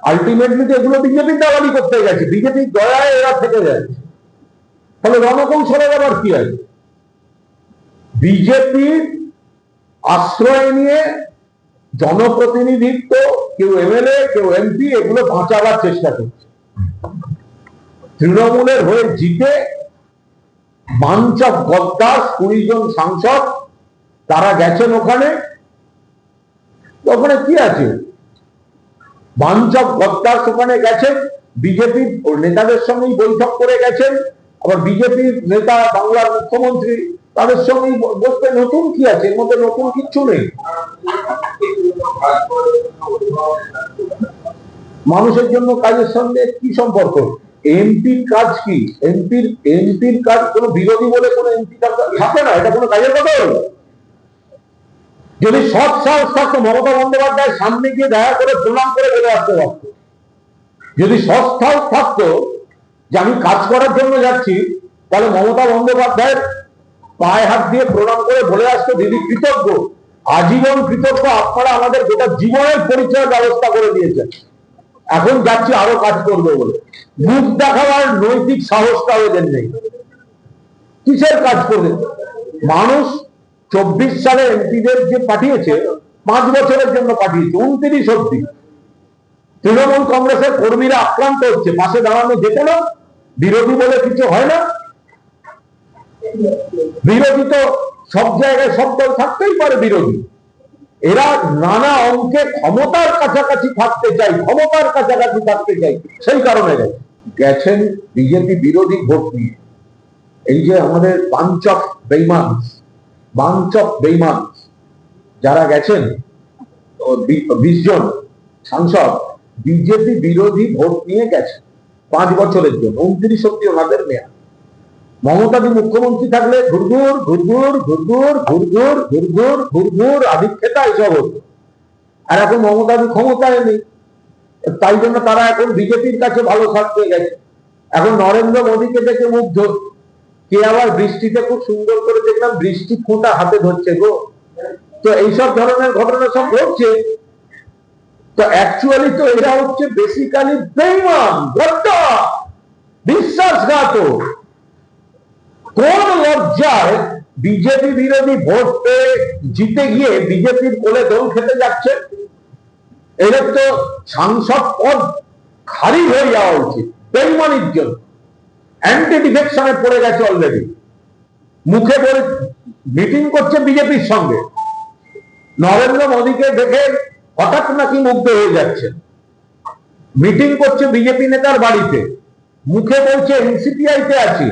Ultimately তো এগুলো BJP দালালি করতে গেছে, বিজেপির দয়ায় এরা থেকে যাচ্ছে। তাহলে রণকৌশলের আবার কি আছে? বিজেপির আশ্রয় নিয়ে জনপ্রতিনিধিত্ব, কেউ এমএলএ, কেউ এমপি, এগুলো বাঁচাবার চেষ্টা করছে। তৃণমূলের হয়ে জিতে বাঞ্চব গদ্দাস 20 জন সাংসদ তারা গেছেন ওখানে। ওখানে কি আছে? বাঞ্চব গদ্দাস ওখানে গেছেন, বিজেপির নেতাদের সঙ্গেই বৈঠক করে গেছেন। আবার বিজেপির নেতা, বাংলার মুখ্যমন্ত্রী, তাদের সঙ্গেই বসবে। নতুন কি আছে এর মধ্যে? নতুন কিচ্ছু নেই। মানুষের জন্য কাজের সঙ্গে কি সম্পর্ক? এমপির কাজ কি? এমপির কাজ কোন বিরোধী বলে কোন এমপি থাকে না, এটা কোনো কাজের কথা হলো? যদি সৎ সাহস থাকতো মমতা বন্দ্যোপাধ্যায় সামনে গিয়ে দেখা করে প্রণাম করে বলে আসতে পারত। যদি সৎ সাহস থাকতো যে আমি কাজ করার জন্য যাচ্ছি, তাহলে মমতা বন্দ্যোপাধ্যায়ের পায়ে হাত দিয়ে প্রণাম করে বলে আসতো, দিদি কৃতজ্ঞ, আজীবন কৃতজ্ঞ, আপনারা আমাদের গোটা জীবনের পরিচয়ের ব্যবস্থা করে দিয়েছেন, এখন যাচ্ছি আরো কাজ করবো বলে। মুখ দেখাবার নৈতিক সাহসটা ওদের নেই। কিসের কাজ করবে? মানুষ 24 সালে এমপিদের যে পাঠিয়েছে, 5 বছরের জন্য পাঠিয়েছে, 29 অব্দি। তৃণমূল কংগ্রেসের কর্মীরা আক্রান্ত হচ্ছে, পাশে দাঁড়ানো যেত না। বিরোধী বলে কিছু হয় না। বিরোধী তো সব জায়গায় সব দল থাকতেই পারে বিরোধী। এরা নানা অঙ্কে ক্ষমতার কাছাকাছি থাকতে চাই, ক্ষমতার কাছাকাছি থাকতে চাই, সেই কারণে গেছেন বিজেপি বিরোধী ভোট নিয়ে। এই যে আমাদের বাঞ্চ অফ বেইমান যারা গেছেন, 20 জন সাংসদ বিজেপি বিরোধী ভোট নিয়ে গেছে 5 বছরের জন্য। 29 অব্দি ওনাদের মেয়াদ। মমতাদি মুখ্যমন্ত্রী থাকলে ঘুরঘুর ঘুরঘুর ঘুরঘুর ঘুরঘুর ঘুরঘুর ঘুরঘুর আদিক্ষেতা এইসব হতো। আর এখন মমতাদি ক্ষমতায় নেই, তাই জন্য তারা এখন বিজেপির কাছে ভালো থাকতে গেছে। এখন নরেন্দ্র মোদীকে দেখে মুগ্ধ। কে আবার বৃষ্টিতে খুব সুন্দর করে দেখলাম বৃষ্টি ফোঁটা হাতে ধরছে গো। তো এইসব ধরনের ঘটনা সব ঘটছে। তো অ্যাকচুয়ালি তো এরা হচ্ছে বেসিক্যালি বেঈমান, গদ্দার, বিশ্বাসঘাতক। কোন লজ্জায় বিজেপি বিরোধী ভোট পেয়ে জিতে গিয়ে বিজেপির কোলে দোল খেতে যাচ্ছে? এদের তো সাংসদ পদ খারিজ হয়ে যাওয়া উচিত বেঈমানির জন্য। অ্যান্টি ডিফেকশনে পড়ে গেছে অলরেডি। মুখে বলে মিটিং করছে বিজেপির সঙ্গে, নরেন্দ্র মোদীকে দেখে হঠাৎ নাকি মুগ্ধ হয়ে যাচ্ছে। মিটিং করছে বিজেপি নেতার বাড়িতে, মুখে বলছে এনসিপিআই তে আছি,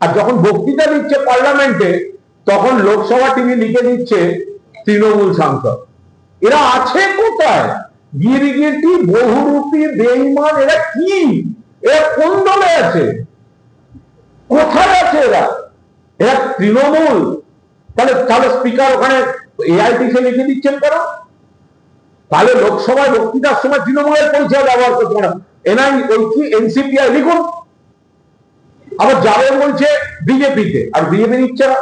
আর যখন বক্তৃতা দিচ্ছে পার্লামেন্টে তখন লোকসভা টিভি লিখে দিচ্ছে তৃণমূল সাংসদ। এরা আছে কোথায়? গিরগিটি, বহুরূপী, বেঈমান। এরা কি? এরা কোন দলে আছে? কোথায় আছে এরা? এরা তৃণমূল। তাহলে স্পিকার ওখানে এআইটিকে লিখে দিচ্ছেন কেন? তাহলে লোকসভায় বক্তৃতার সময় তৃণমূলের পরিচয় ব্যবহার করতে পারে। এনআই ওই কি এনসিপিআই লিখুন। আবার যাবে বলছে বিজেপিতে, আর বিজেপি নিচ্ছে না।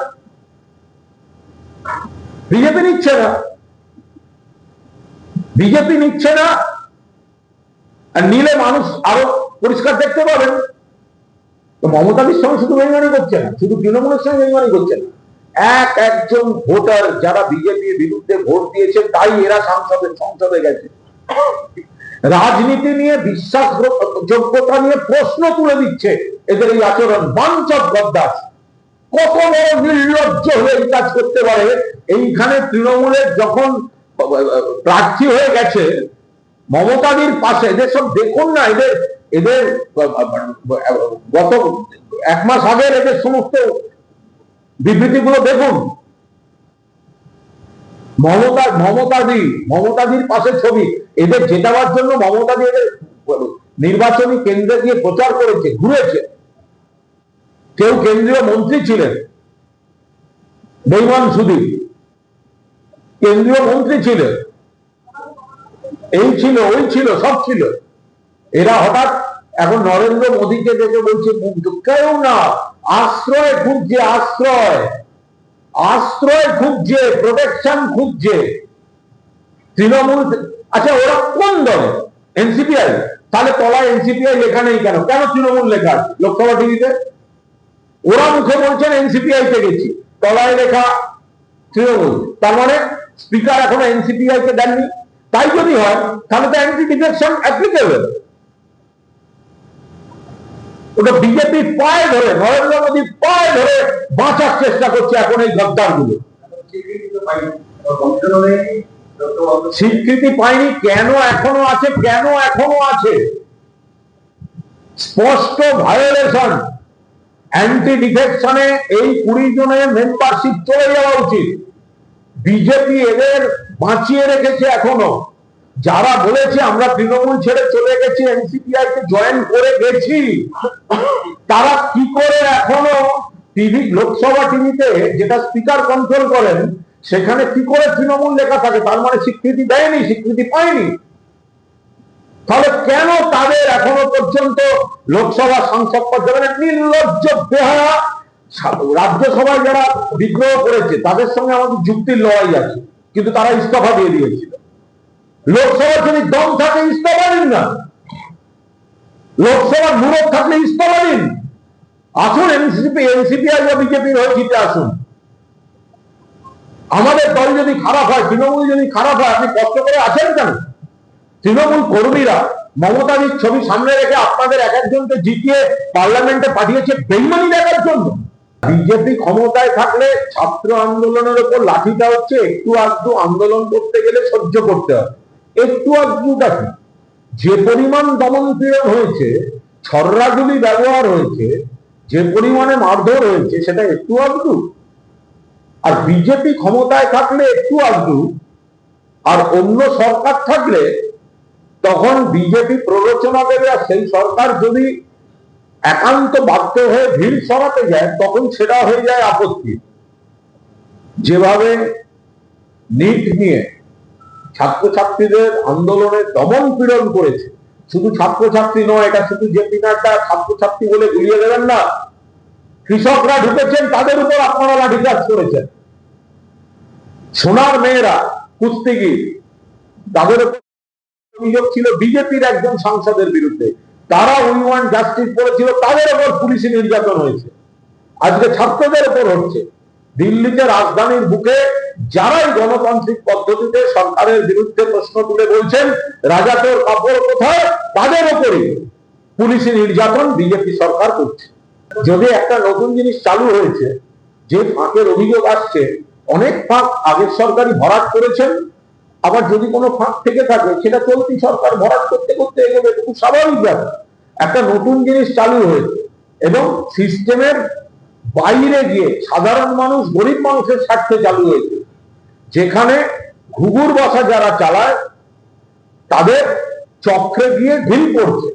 বিজেপি নিচ্ছে না, বিজেপি নিচ্ছে না। আর নিলে মানুষ আরো পরিষ্কার দেখতে পাবেন। তো মমতাদির সঙ্গে শুধু বেইমানি করছে না, শুধু তৃণমূলের সঙ্গে বেইমানি করছে না, একজন ভোটার যারা বিজেপির বিরুদ্ধে ভোট দিয়েছে তাই এরা সংসদে গেছে। রাজনীতি নিয়ে, বিশ্বাসযোগ্যতা নিয়ে প্রশ্ন তুলে দিচ্ছে এদের এই আচরণ। বাঞ্চ অফ গদ্দার। কত বড় নির্লজ্জ হয়ে এই কাজ করতে পারে? এইখানে তৃণমূলের যখন প্রার্থী হয়ে গেছে মমতাদির পাশে, এদের সব দেখুন না, এদের গত 1 মাস আগের এদের সমস্ত বিবৃতিগুলো দেখুন। মমতাদির পাশে ছবি। এদের জেতাবার জন্য মমতাদি এদের নির্বাচনী কেন্দ্রে গিয়ে প্রচার করেছে, ঘুরেছে। কেউ কেন্দ্রীয় মন্ত্রী ছিলেন, বেঈমান সুদীপ কেন্দ্রীয় মন্ত্রী ছিলেন, এই ছিল, ওই ছিল, সব ছিল। এরা হঠাৎ এখন নরেন্দ্র মোদীকে দেখে বলছে মুগ্ধ। কেউ না, আশ্রয় খুঁজছে, আশ্রয় খুঁজছে, প্রোটেকশন খুঁজছে তৃণমূল। আচ্ছা, ওরা কোন দলে? এনসিপিআই, তাহলে তলায় এনসিপিআই লেখা নেই কেন? কেন তৃণমূল লেখা আছে লোকসভা টিভিতে? ওরা মুখে বলছেন এনসিপিআই তে গেছি, তলায় লেখা তৃণমূল। তার মানে স্পিকার এখনো এনসিপিআই কে দেননি। তাই যদি হয় তাহলে তো অ্যান্টি ডিফেকশন অ্যাপ্লিকেবল। ওটা বিজেপি পায়ে ধরে, নরেন্দ্র মোদী পায়ে ধরে বাঁচার চেষ্টা করছে এখন এই গদ্দার গুলো। স্বীকৃতি পায়নি কেন এখনো আছে? কেন এখনো আছে? স্পষ্ট ভায়োলেশন। অ্যান্টি ডিফেকশনে এই 20 জনের মেম্বারশিপ চলে যাওয়া উচিত। বিজেপি এদের বাঁচিয়ে রেখেছে এখনো। যারা বলেছে আমরা তৃণমূল ছেড়ে চলে গেছি, এনসিপিআই কে জয়েন করে গেছি, তারা কি করে এখনো টিভি, লোকসভা টিভিতে যেটা স্পিকার কন্ট্রোল করেন, সেখানে কি করে তৃণমূল লেখা থাকে? তার মানে স্বীকৃতি দেয়নি, স্বীকৃতি পায়নি। তাহলে কেন তাদের এখনো পর্যন্ত লোকসভা সাংসদ পদ যাবে না? নির্লজ্জ বেহায়া। রাজ্যসভায় যারা বিদ্রোহ করেছে তাদের সঙ্গে আমাদের যুক্তির লড়াই আছে, কিন্তু তারা ইস্তফা দিয়ে দিয়েছিল। লোকসভা যদি দম থাকে ইস্তফা দিন না, লোকসভার মুরত থাকলে ইস্তফা দিন। আসুন এনসিপিআই বা বিজেপির হয়ে জিতে আসুন। আমাদের দল যদি খারাপ হয়, তৃণমূল যদি খারাপ হয়, আপনি কষ্ট করে আছেন কেন? তৃণমূল কর্মীরা মমতাদির ছবি সামনে রেখে আপনাদের এক একজনকে জিতিয়ে পার্লামেন্টে পাঠিয়েছে বেইমানি দেখার জন্য। বিজেপি ক্ষমতায় থাকলে ছাত্র আন্দোলনের উপর লাঠিটা হচ্ছে একটু আধটু আন্দোলন করতে গেলে সহ্য করতে হবে। একটু আধটুটা কি? যে পরিমাণ দমন পীড়ন হয়েছে, ছররাগুলি ব্যবহার হয়েছে, যে পরিমাণে মারধর হয়েছে, সেটা একটু আধটু? আর বিজেপি ক্ষমতায় থাকলে একটু আধটু, আর অন্য সরকার থাকলে তখন বিজেপি প্ররোচনা দেবে, আর সেই সরকার যদি একান্ত বাধ্য হয়ে ভিড় সরাতে যায় তখন সেটা হয়ে যায় আপত্তি। যেভাবে নিট নিয়ে ছাত্রছাত্রীদের আন্দোলনে দমন পীড়ন করেছে, শুধু ছাত্রছাত্রী নয়, এটা শুধু জেপি নাড্ডা ছাত্রছাত্রী বলে গুলিয়ে দেবেন না। কৃষকরা ঢুকেছেন, তাদের উপর আপনারা লাঠিচার্জ করেছেন। সোনার মেয়েরা কুস্তিগির, তাদের অভিযোগ ছিল বিজেপির একজন সাংসদের বিরুদ্ধে, তারা উই ওয়ান্ট জাস্টিস বলেছিল, তাদের উপর পুলিশি নির্যাতন হয়েছে। আজকে ছাত্রদের উপর হচ্ছে। দিল্লিতে রাজধানীর বুকে যারাই গণতান্ত্রিক পদ্ধতিতে সরকারের বিরুদ্ধে প্রশ্ন তুলে বলছেন রাজাতোর কাপড় কোথায়, তাদের উপরই পুলিশি নির্যাতন বিজেপি সরকার করছে। যদি একটা নতুন জিনিস চালু হয়েছে, যে ফাঁকের অভিযোগ আসছে, অনেক ফাঁক আগের সরকারই ভরাট করেছেন, আবার যদি কোনো ফাঁক থেকে থাকে সেটা চলতি সরকার ভরাট করতে করতে এগোবে, খুব স্বাভাবিক ব্যাপার। একটা নতুন জিনিস চালু হয়েছে এবং সিস্টেমের বাইরে গিয়ে সাধারণ মানুষ, গরিব মানুষের স্বার্থে চালু হয়েছে, যেখানে ঘুঘুর বসা যারা চালায় তাদের চক্রে গিয়ে ঢিল পড়ছে।